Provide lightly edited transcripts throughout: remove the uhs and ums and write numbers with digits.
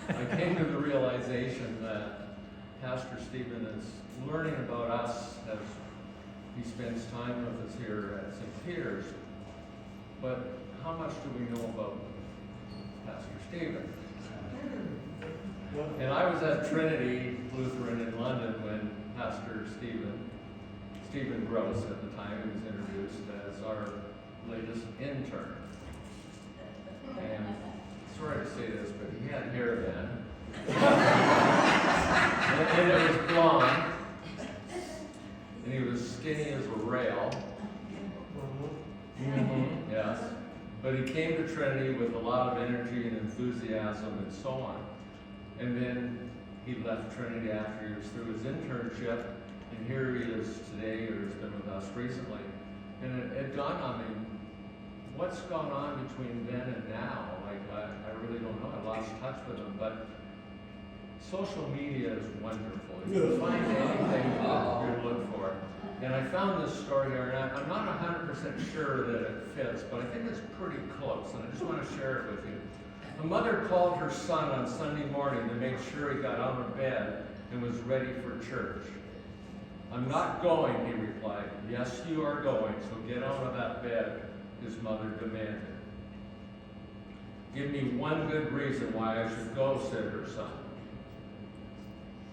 I came to the realization that Pastor Stephen is learning about us as he spends time with us here at St. Peter's. But how much do we know about Pastor Stephen? And I was at Trinity Lutheran in London when Pastor Stephen Gross at the time was introduced as our latest intern. And sorry to say this, but he had hair then. and it was blonde. And he was skinny as a rail. Mm-hmm. Yes. But he came to Trinity with a lot of energy and enthusiasm and so on. And then he left Trinity after he was through his internship. And here he is today, or has been with us recently. And it dawned on me, what's gone on between then and now? Like, I really don't know. I lost touch with him. But social media is wonderful. You can find anything you look for. And I found this story here, and I'm not 100% sure that it fits, but I think it's pretty close, and I just want to share it with you. A mother called her son on Sunday morning to make sure he got out of bed and was ready for church. "I'm not going," he replied. "Yes, you are going, so get out of that bed," his mother demanded. "Give me one good reason why I should go," said her son.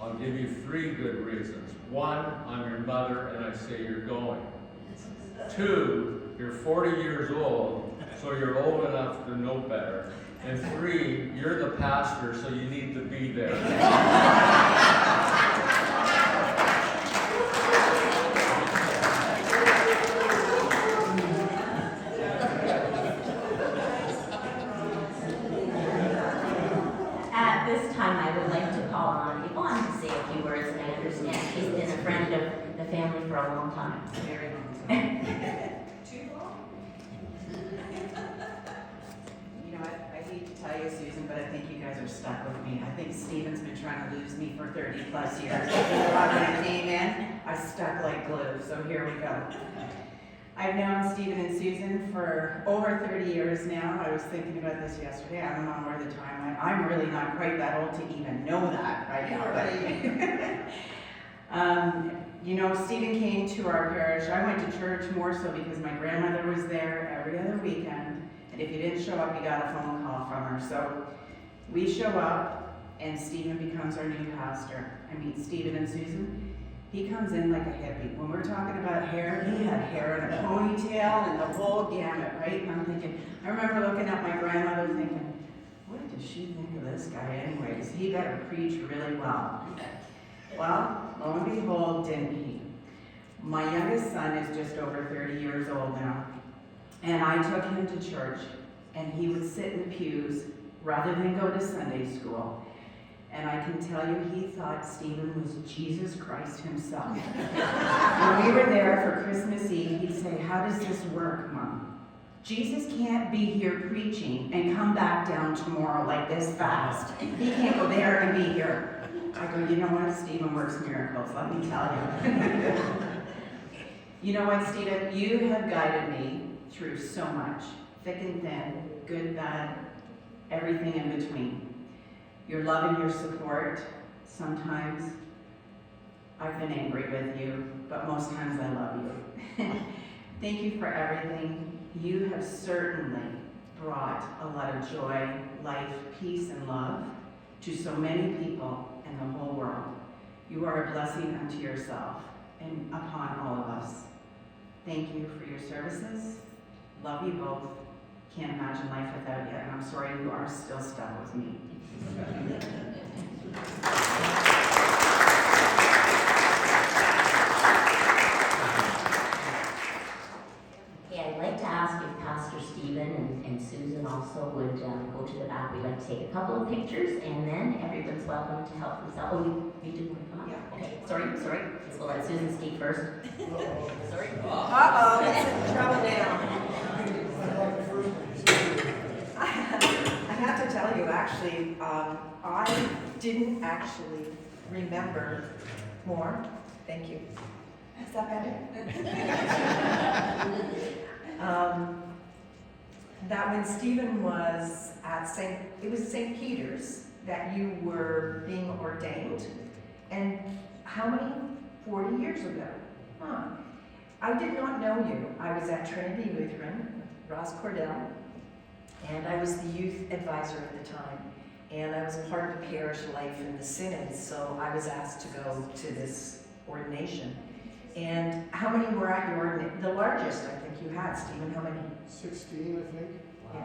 "I'll give you 3 good reasons. 1, I'm your mother and I say you're going. 2, you're 40 years old, so you're old enough to know better. And 3, you're the pastor, so you need to be there." At this time, I would like to call on Yvonne to say a few words, and I understand she's been a friend of the family for a long time. Very long time. Too long? You know, I hate to tell you, Susan, but I think you guys are stuck with me. I think Stephen's been trying to lose me for 30 plus years. When I came in, I stuck like glue, so here we go. I've known Stephen and Susan for over 30 years now. I was thinking about this yesterday. I don't know where the time went. I'm really not quite that old to even know that right now. But you know, Stephen came to our parish. I went to church more so because my grandmother was there every other weekend. And if you didn't show up, you got a phone call from her. So we show up and Stephen becomes our new pastor. I meet Stephen and Susan. He comes in like a hippie. When we're talking about hair, he had hair in a ponytail and the whole gamut, right? And I'm thinking, I remember looking at my grandmother thinking, what does she think of this guy anyways? He better preach really well. Well, lo and behold, didn't he? My youngest son is just over 30 years old now. And I took him to church, and he would sit in the pews rather than go to Sunday school. And I can tell you, he thought Stephen was Jesus Christ himself. When we were there for Christmas Eve, he'd say, "How does this work, Mom? Jesus can't be here preaching and come back down tomorrow like this fast. He can't go there and be here." I go, "You know what? Stephen works miracles, let me tell you." You know what, Stephen? You have guided me through so much, thick and thin, good, bad, everything in between. Your love and your support, sometimes I've been angry with you, but most times I love you. Thank you for everything. You have certainly brought a lot of joy, life, peace, and love to so many people in the whole world. You are a blessing unto yourself and upon all of us. Thank you for your services. Love you both. Can't imagine life without you, and I'm sorry you are still stuck with me. Okay, I'd like to ask if Pastor Stephen and Susan also would go to the back. We'd like to take a couple of pictures, and then everyone's welcome to help themselves. Oh, you didn't want to come up? Yeah. Okay, sorry. Okay, we'll let Susan speak first. Sorry. Uh-oh, it's in trouble now. I have to tell you, actually, I didn't actually remember more. Thank you. Is that better? That when Stephen was at St. Peter's, that you were being ordained. And how many? 40 years ago. Huh. I did not know you. I was at Trinity Lutheran, Ross Cordell, and I was the youth advisor at the time. And I was part of the parish life in the synod, so I was asked to go to this ordination. And how many were at your ordination? The largest, I think you had, Stephen. How many? 16, I think. Yeah,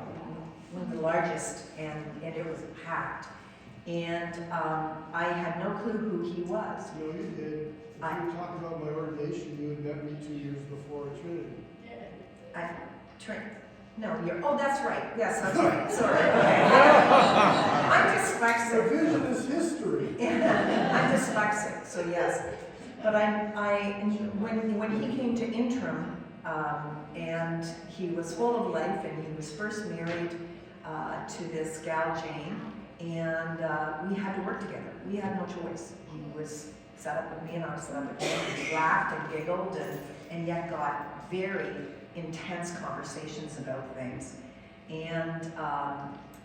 one of the largest, and it was packed. And I had no clue who he was. No, you did. If you talk about my ordination, you had met me 2 years before at Trinity. No, oh, that's right. Yes, that's right. Sorry. I'm The dyslexic. vision is history. I'm dyslexic, so yes. But when he came to interim, and he was full of life, and he was first married to this gal Jane, and we had to work together. We had no choice. He was set up with me, and I was set up with him. We laughed and giggled, and yet got very intense conversations about things. And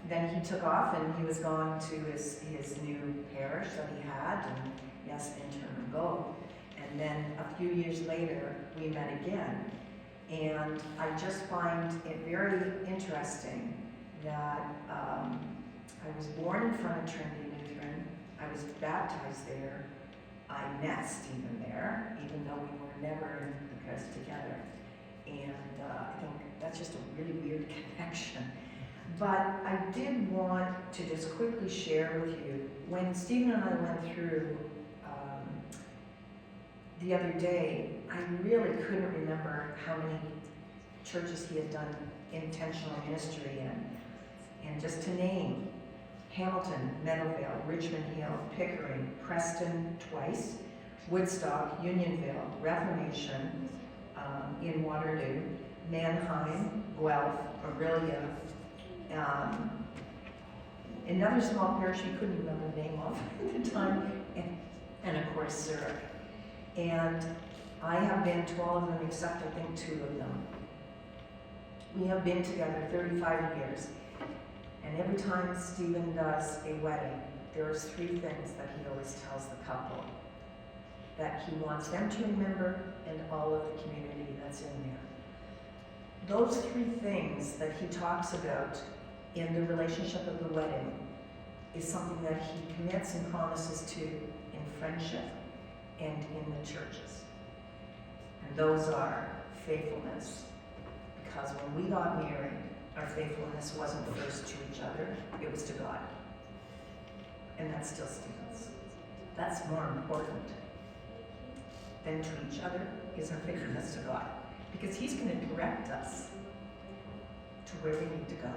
then he took off, and he was gone to his new parish that he had, and yes, interim and go. And then a few years later, we met again. And I just find it very interesting that I was born in front of Trinity Lutheran. I was baptized there. I met Stephen there, even though we were never in the Eucharist together. And I think that's just a really weird connection. But I did want to just quickly share with you, when Stephen and I went through the other day, I really couldn't remember how many churches he had done intentional ministry in. And just to name, Hamilton, Meadowvale, Richmond Hill, Pickering, Preston twice, Woodstock, Unionville, Reformation, in Waterloo, Mannheim, Guelph, Aurelia, another small parish you couldn't remember the name of at the time, and of course Zurich. And I have been to all of them except I think 2 of them. We have been together 35 years. And every time Stephen does a wedding, there's 3 things that he always tells the couple that he wants them to remember and all of the community that's in there. Those 3 things that he talks about in the relationship of the wedding is something that he commits and promises to in friendship and in the churches. And those are faithfulness. Because when we got married, our faithfulness wasn't first to each other, it was to God. And that still stands. That's more important than to each other, is our faithfulness to God. Because He's going to direct us to where we need to go.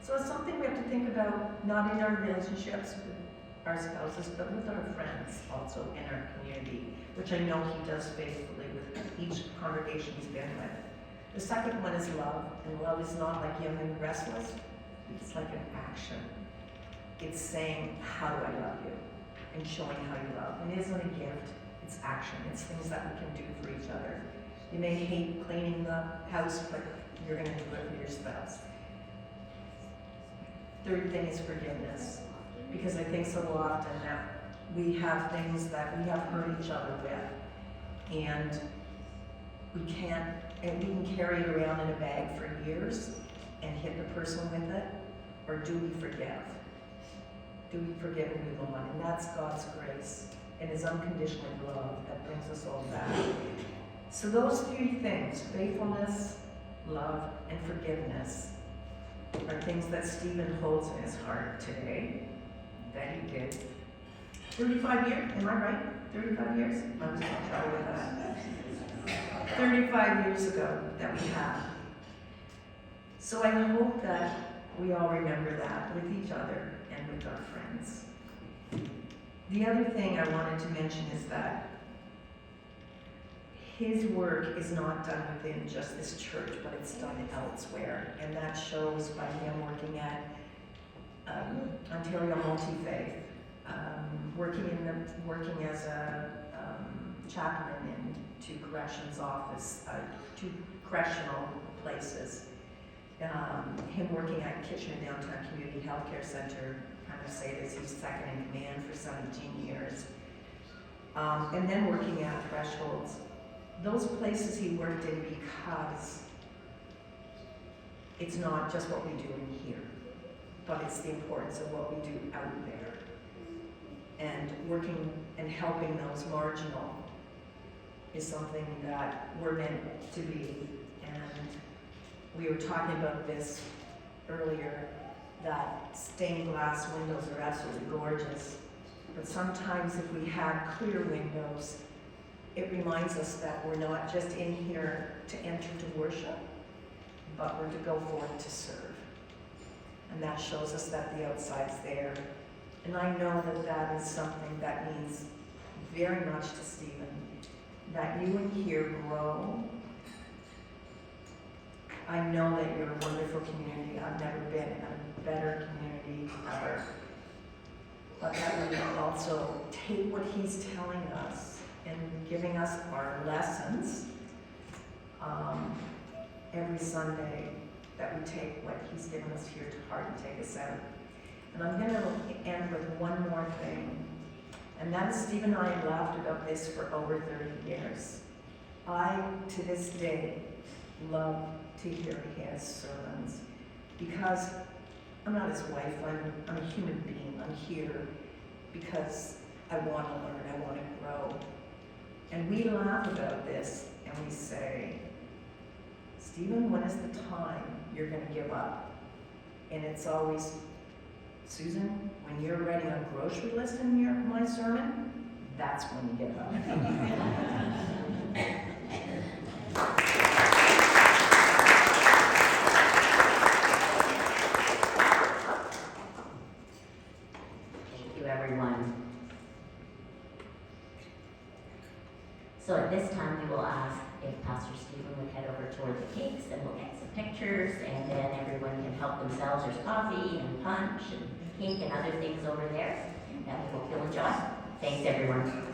So it's something we have to think about, not in our relationships with our spouses, but with our friends also in our community, which I know He does faithfully with each congregation He's been with. The second one is love, and love is not like young and restless, it's like an action. It's saying, how do I love you? And showing how you love. And it isn't a gift, it's action. It's things that we can do for each other. You may hate cleaning the house, but you're going to do it for your spouse. Third thing is forgiveness. Because I think so often that we have things that we have hurt each other with. And we can carry it around in a bag for years and hit the person with it. Or do we forgive? Do we forgive and move on? And that's God's grace and His unconditional love that brings us all back. So those 3 things, faithfulness, love, and forgiveness, are things that Stephen holds in his heart today, that he did. 35 years, am I right? 35 years? I was in trouble with that. 35 years ago that we had. So I hope that we all remember that with each other and with our friends. The other thing I wanted to mention is that his work is not done within just this church, but it's done elsewhere. And that shows by him working at Ontario Multi-Faith, working as a chaplain in 2 corrections office, 2 correctional places. him working at Kitchener Downtown Community Healthcare Center, kind of say this, he's second in command for 17 years. And then working at Thresholds. Those places he worked in because it's not just what we do in here, but it's the importance of what we do out there. And working and helping those marginal is something that we're meant to be. And we were talking about this earlier, that stained glass windows are absolutely gorgeous. But sometimes if we have clear windows, it reminds us that we're not just in here to enter to worship, but we're to go forth to serve. And that shows us that the outside's there. And I know that that is something that means very much to Stephen, that you in here grow. I know that you're a wonderful community. I've never been in a better community ever. But that we also take what he's telling us and giving us our lessons every Sunday, that we take what he's given us here to heart and take us out. And I'm going to end with one more thing, and that is Steve and I have laughed about this for over 30 years. I, to this day, love to hear his sermons, because I'm not his wife, I'm a human being. I'm here because I want to learn, I want to grow. And we laugh about this, and we say, Stephen, when is the time you're going to give up? And it's always, Susan, when you're writing a grocery list in my sermon, that's when you give up. Thank you, everyone. So at this time, we will ask if Pastor Stephen would head over toward the cakes, and we'll get some pictures, and then everyone can help themselves. There's coffee and punch and cake and other things over there that we hope you'll enjoy. Thanks, everyone.